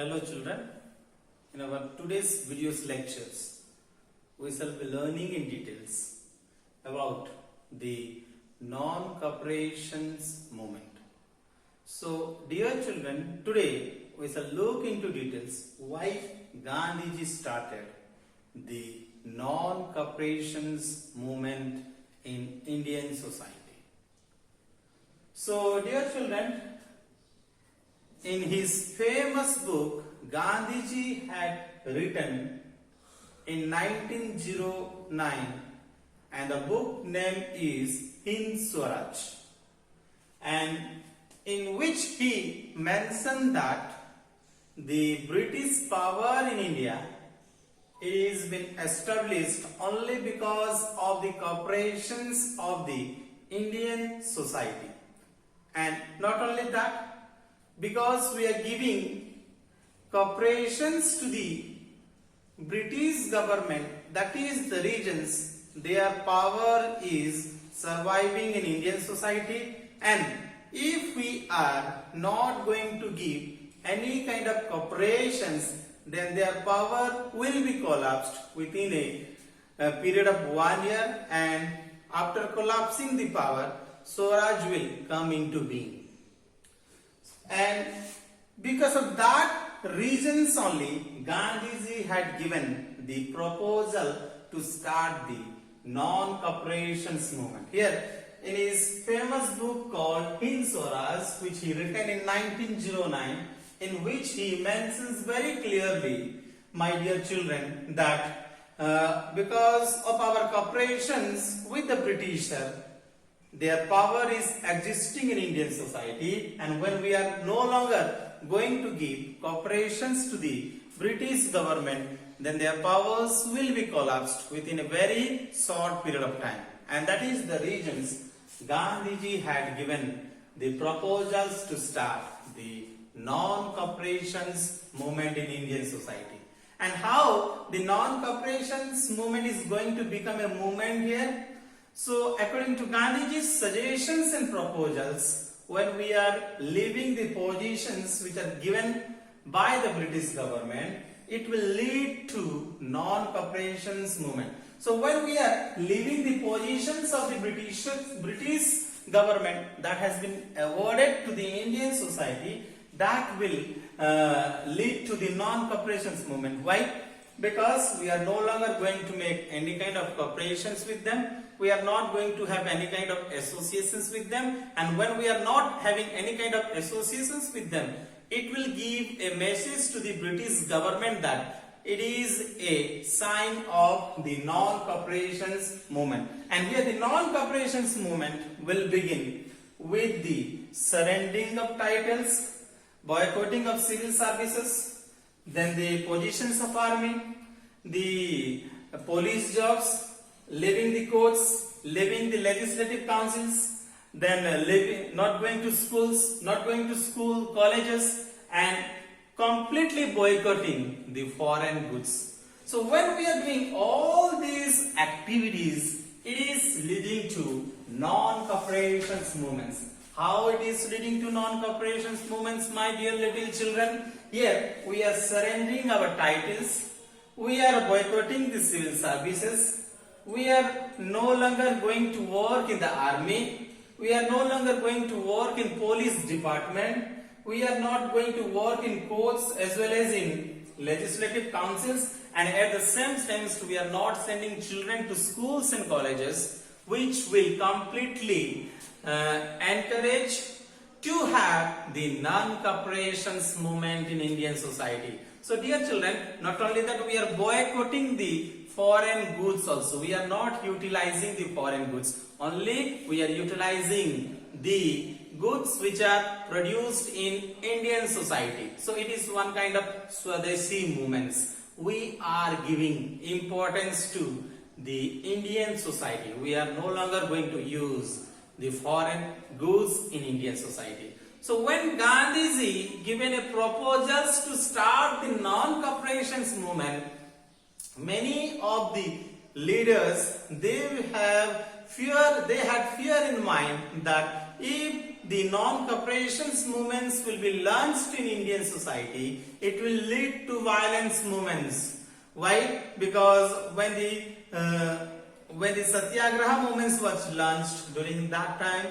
Hello children, in our today's videos lectures, we shall be learning in details about the non-cooperations movement. So dear children, today we shall look into details why Gandhiji started the non-cooperations movement in Indian society. So dear children, in his famous book, Gandhiji had written in 1909, and the book name is Hind Swaraj, and in which he mentioned that the British power in India is been established only because of the corporations of the Indian society, and not only that, because we are giving corporations to the British government, that is the regions their power is surviving in Indian society, and if we are not going to give any kind of corporations, then their power will be collapsed within a period of 1 year, and after collapsing the power, Swaraj will come into being. And because of that reasons only, Gandhiji had given the proposal to start the non-cooperations movement. Here, in his famous book called Hind Swaraj, which he written in 1909, in which he mentions very clearly, my dear children, that because of our cooperations with the Britisher, their power is existing in Indian society, and when we are no longer going to give corporations to the British government, then their powers will be collapsed within a very short period of time. And that is the reasons Gandhiji had given the proposals to start the non-cooperations movement in Indian society. And how the non-cooperations movement is going to become a movement here? So according to Gandhiji's suggestions and proposals, when we are leaving the positions which are given by the British government, it will lead to non-cooperations movement. So when we are leaving the positions of the British government that has been awarded to the Indian society, that will lead to the non-cooperations movement. Why? Because we are no longer going to make any kind of cooperations with them. We are not going to have any kind of associations with them, and when we are not having any kind of associations with them, it will give a message to the British government that it is a sign of the non-cooperations movement. And here the non-cooperations movement will begin with the surrendering of titles, boycotting of civil services, then the positions of army, the police jobs, leaving the courts, leaving the legislative councils, then not going to schools, not going to school, colleges, and completely boycotting the foreign goods. So when we are doing all these activities, it is leading to non-cooperations movements. How it is leading to non-cooperations movements, my dear little children? Here we are surrendering our titles, we are boycotting the civil services, we are no longer going to work in the army, we are no longer going to work in police department, we are not going to work in courts as well as in legislative councils, and at the same time we are not sending children to schools and colleges, which will completely encourage to have the non-cooperations movement in Indian society. So dear children, not only that, we are boycotting the foreign goods also. We are not utilizing the foreign goods. Only we are utilizing the goods which are produced in Indian society. So it is one kind of Swadeshi movements. We are giving importance to the Indian society. We are no longer going to use the foreign goods in Indian society. So when Gandhiji given a proposals to start the non-cooperations movement, many of the leaders, they had fear in mind that if the non-cooperations movements will be launched in Indian society, it will lead to violence movements. Why? Because when the Satyagraha movements was launched during that time,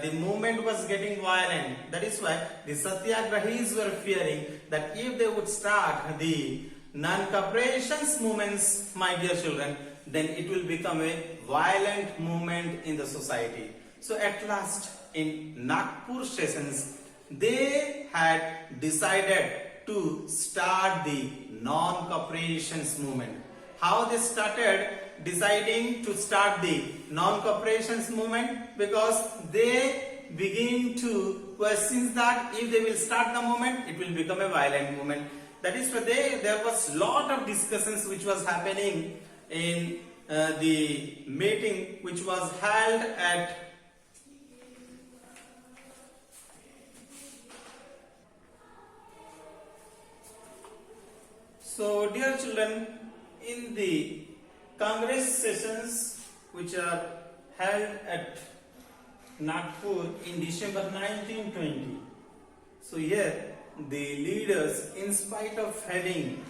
the movement was getting violent. That is why the Satyagrahis were fearing that if they would start the non-cooperations movements, my dear children, then it will become a violent movement in the society. So at last, in Nagpur sessions, they had decided to start the non-cooperations movement. How they started deciding to start the non-cooperations movement? Because they begin to question that if they will start the movement, it will become a violent movement. That is why there was lot of discussions which was happening in the meeting which was held at So dear children, in the Congress sessions which are held at Nagpur in December 1920, so here the leaders, in spite of having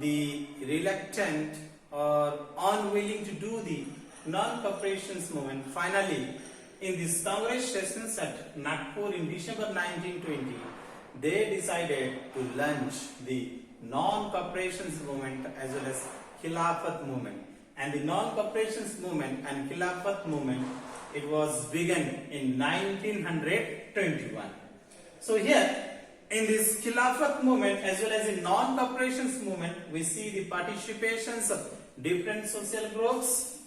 the reluctant or unwilling to do the non-cooperations movement, finally in this Congress sessions at Nagpur in December 1920, they decided to launch the non-cooperations movement as well as Khilafat movement. And the non-cooperations movement and Khilafat movement, it was begun in 1921. So here in this Khilafat movement as well as in non-cooperations movement, we see the participations of different social groups,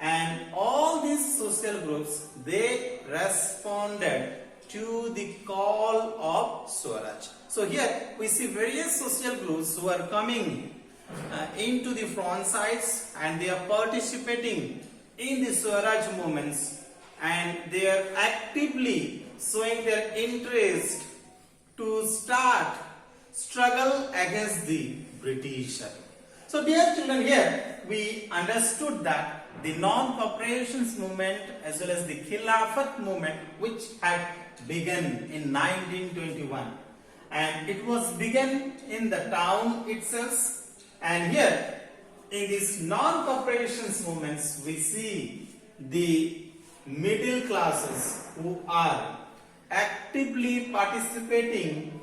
and all these social groups, they responded to the call of Swaraj. So here we see various social groups who are coming into the front sides, and they are participating in the Swaraj movements, and they are actively showing their interest to start struggle against the British. So dear children, here we understood that the non-cooperations movement as well as the Khilafat movement, which had begun in 1921, and it was begun in the town itself. And here in these non-cooperations movements, we see the middle classes who are actively participating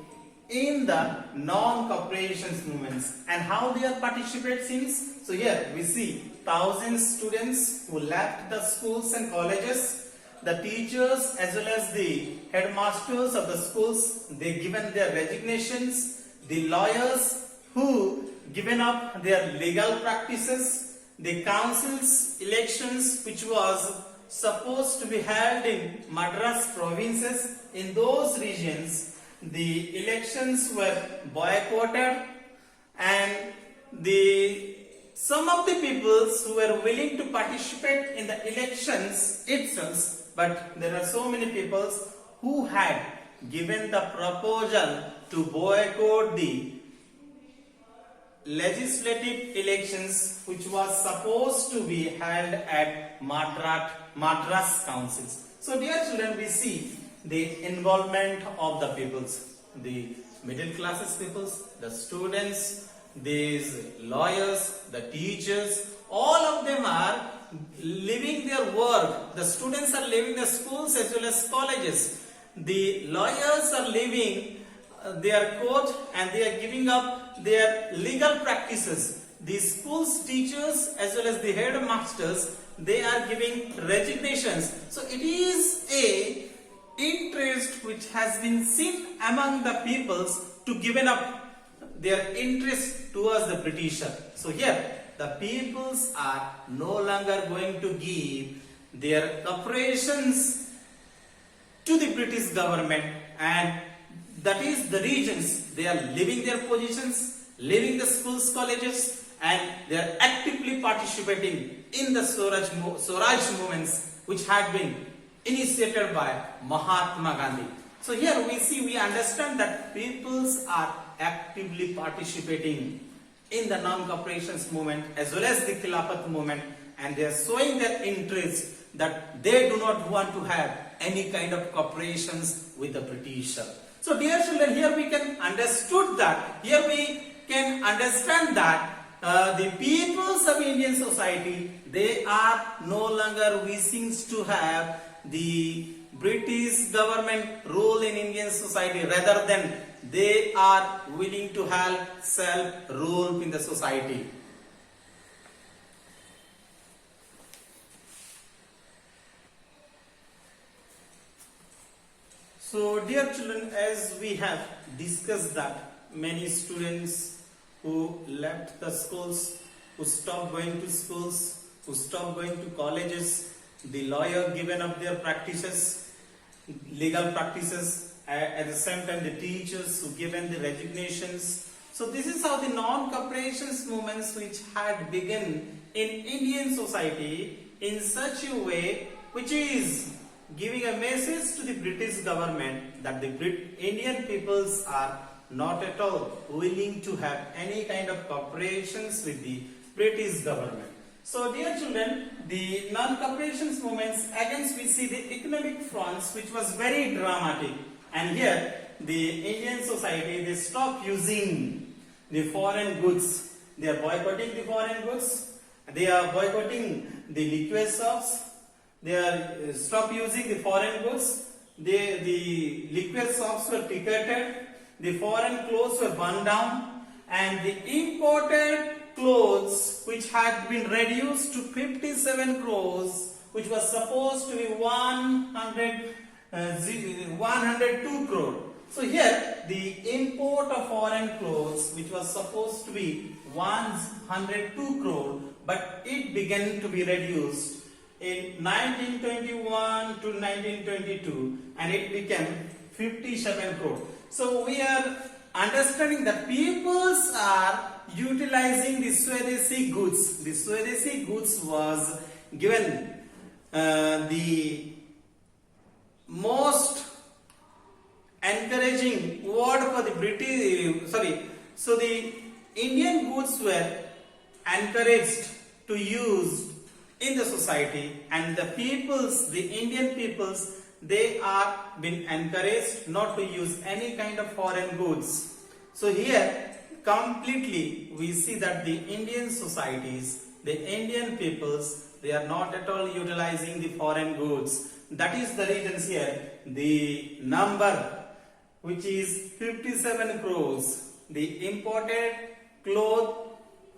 in the non-cooperations movements. And how they are participating? So here we see thousands of students who left the schools and colleges. The teachers as well as the headmasters of the schools, they given their resignations. The lawyers who given up their legal practices. The council's elections which was supposed to be held in Madras provinces, in those regions the elections were boycotted, and some of the peoples who were willing to participate in the elections itself, but there are so many peoples who had given the proposal to boycott the legislative elections which was supposed to be held at Madras councils. So dear children, we see the involvement of the peoples, the middle classes peoples, the students, these lawyers, the teachers, all of them are leaving their work. The students are leaving the schools as well as colleges. The lawyers are leaving their court and they are giving up their legal practices. The schools teachers as well as the headmasters, they are giving resignations. So it is a interest which has been seen among the peoples to given up their interest towards the Britisher. So here the peoples are no longer going to give their cooperations to the British government, and that is the regions they are leaving their positions, leaving the schools, colleges, and they are actively participating in the Swaraj movements which had been initiated by Mahatma Gandhi. So here we understand that peoples are actively participating in the non-cooperations movement as well as the Khilafat movement, and they are showing their interest. that they do not want to have any kind of cooperations with the British. So dear children, here we can understand that the peoples of Indian society, they are no longer wishing to have the British government rule in Indian society, rather than they are willing to have self-rule in the society. So dear children, as we have discussed that many students who left the schools, who stopped going to schools, who stopped going to colleges, the lawyer given up their practices, legal practices, at the same time the teachers who given the resignations. So this is how the non-cooperation movements which had begun in Indian society in such a way which is giving a message to the British government that the Indian peoples are not at all willing to have any kind of cooperations with the British government. So dear children, the non-cooperation movements, against we see the economic fronts which was very dramatic, and here the Indian society, they stop using the foreign goods. They are boycotting the foreign goods, they are boycotting the liquor shops, they are stop using the foreign goods, the liquor shops were picketed, the foreign clothes were burned down, and the imported clothes which had been reduced to 57 crores, which was supposed to be 102 crore. So here the import of foreign clothes, which was supposed to be 102 crore, but it began to be reduced in 1921 to 1922, and it became 57 crore. So we are understanding that peoples are utilizing the Swadeshi goods. The Swadeshi goods was given the most encouraging word for the British. So the Indian goods were encouraged to use in the society, and the peoples, the Indian peoples, they are been encouraged not to use any kind of foreign goods. So here completely we see that the Indian societies, the Indian peoples, they are not at all utilizing the foreign goods. That is the reasons here the number which is 57 crores, the imported cloth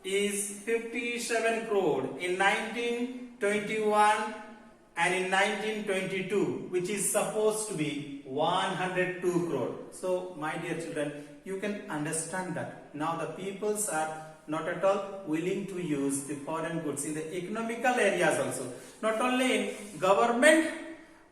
is 57 crore in 1921 and in 1922, which is supposed to be 102 crore. So my dear children, you can understand that now the peoples are not at all willing to use the foreign goods in the economical areas also. Not only in government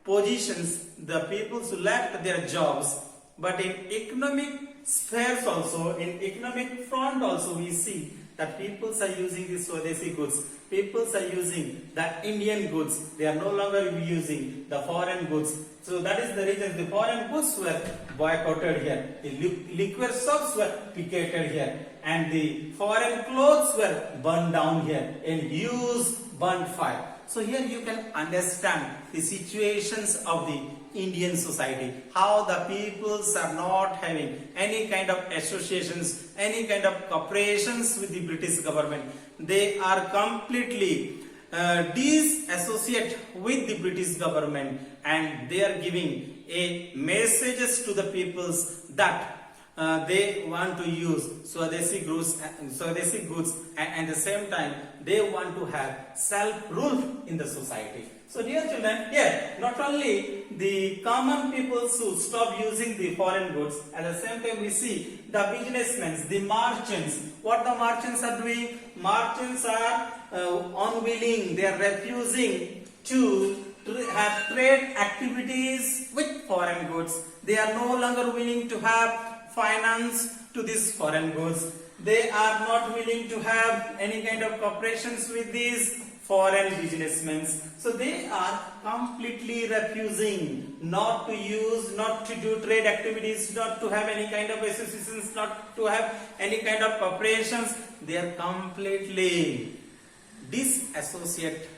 positions, the peoples who left their jobs, but in economic spheres also, in economic front also, we see that peoples are using the Swadeshi goods. Peoples are using the Indian goods. They are no longer using the foreign goods. So that is the reason the foreign goods were boycotted here. The liquor shops were picketed here, and the foreign clothes were burned down here in huge burnt fire. So here you can understand the situations of the Indian society, how the peoples are not having any kind of associations, any kind of cooperations with the British government. They are completely disassociate with the British government, and they are giving a messages to the peoples that they want to use Swadeshi goods, and at the same time they want to have self-rule in the society. So dear children, here not only the common people who stop using the foreign goods, at the same time we see the businessmen, the merchants. What the merchants are doing? Merchants are unwilling, they are refusing to have trade activities with foreign goods. They are no longer willing to have finance to these foreign goods. They are not willing to have any kind of cooperations with these foreign businessmen. So they are completely refusing not to use, not to do trade activities, not to have any kind of associations, not to have any kind of cooperations. They are completely disassociate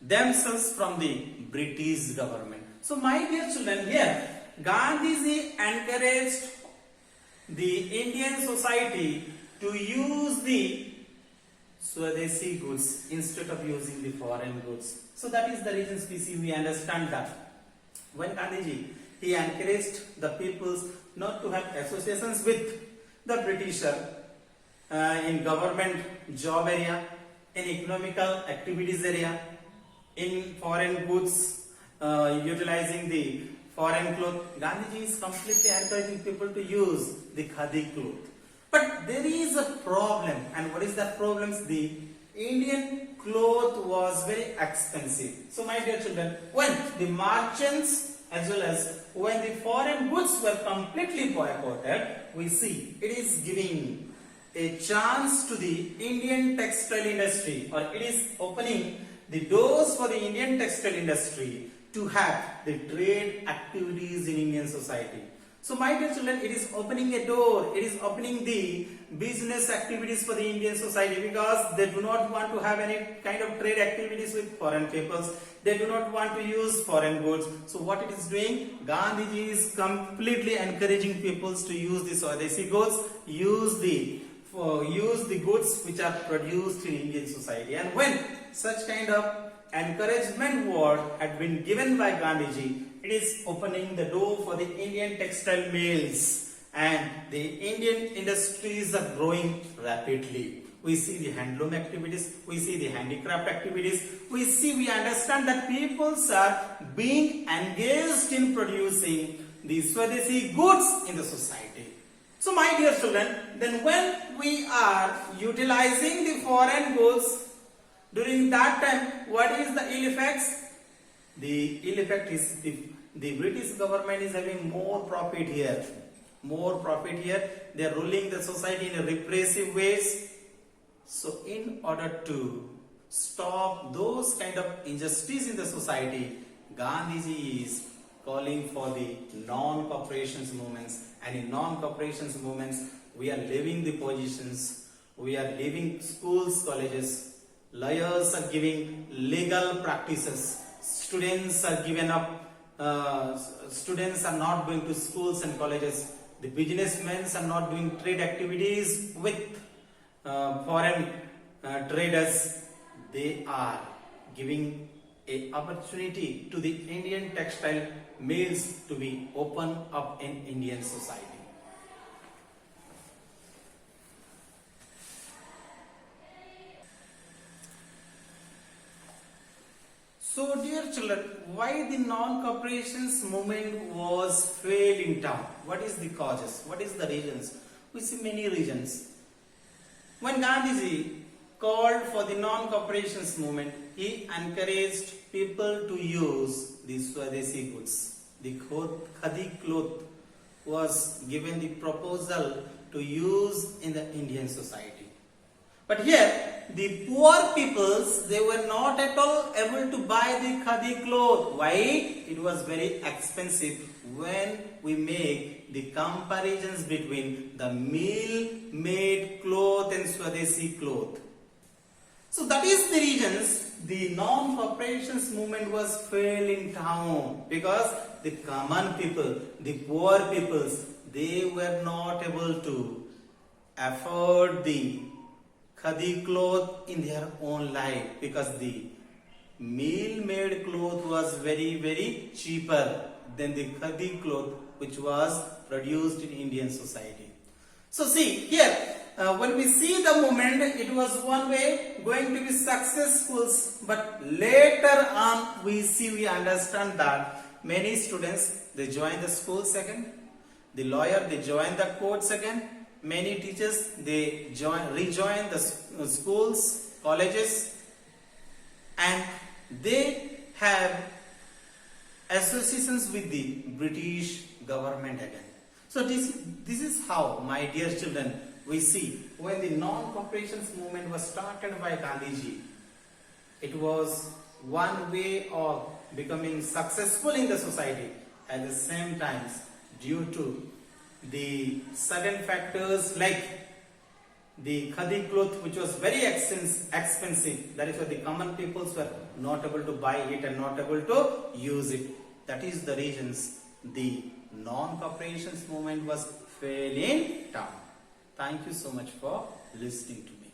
themselves from the British government. So my dear children, here Gandhiji encouraged the Indian society to use the Swadeshi goods instead of using the foreign goods. So that is the reason we understand that when Gandhiji, he encouraged the peoples not to have associations with the Britisher in government job area, in economical activities area, in foreign goods, utilizing the foreign cloth. Gandhiji is completely encouraging people to use the khadi cloth. But there is a problem, and what is that problem? The Indian cloth was very expensive. So my dear children, when the merchants as well as when the foreign goods were completely boycotted, we see it is giving a chance to the Indian textile industry, or it is opening the doors for the Indian textile industry to have the trade activities in Indian society. So my dear children, it is opening a door, it is opening the business activities for the Indian society, because they do not want to have any kind of trade activities with foreign peoples. They do not want to use foreign goods. So what it is doing? Gandhiji is completely encouraging peoples to use the Swadeshi goods, use the goods which are produced in Indian society. And when such kind of encouragement word had been given by Gandhiji, it is opening the door for the Indian textile mills, and the Indian industries are growing rapidly. We see the handloom activities, we see the handicraft activities, we understand that peoples are being engaged in producing the Swadeshi goods in the society. So my dear children, then when we are utilizing the foreign goods, during that time, what is the ill effects? The ill effect is the British government is having more profit here. More profit here. They are ruling the society in a repressive ways. So in order to stop those kind of injustice in the society, Gandhiji is calling for the non-cooperations movements. And in non-cooperations movements, we are leaving the positions, we are leaving schools, colleges, lawyers are giving legal practices, students are given up, students are not going to schools and colleges, the businessmen are not doing trade activities with foreign traders. They are giving an opportunity to the Indian textile mills to be open up in Indian society. So dear children, why the non-cooperations movement was failed in town? What is the causes? What is the reasons? We see many reasons. When Gandhiji called for the non-cooperations movement, he encouraged people to use the Swadeshi goods. The khadi cloth was given the proposal to use in the Indian society. But here, the poor peoples, they were not at all able to buy the khadi cloth. Why? It was very expensive when we make the comparisons between the mill-made cloth and Swadeshi cloth. So that is the reasons the non-cooperations movement was failed in town, because the common people, the poor peoples, they were not able to afford the khadi cloth in their own life, because the mill-made cloth was very cheaper than the khadi cloth which was produced in Indian society. So see here, when we see the movement, it was one way going to be successful, but later on we understand that many students, they join the school second, the lawyer, they join the court second, many teachers, they rejoin the schools, colleges, and they have associations with the British government again. So this is how, my dear children, we see when the non-cooperations movement was started by Gandhiji, it was one way of becoming successful in the society. At the same time, due to the certain factors like the khadi cloth which was very expensive. That is why the common peoples were not able to buy it and not able to use it. That is the reasons the non-cooperations movement was failing down. Thank you so much for listening to me.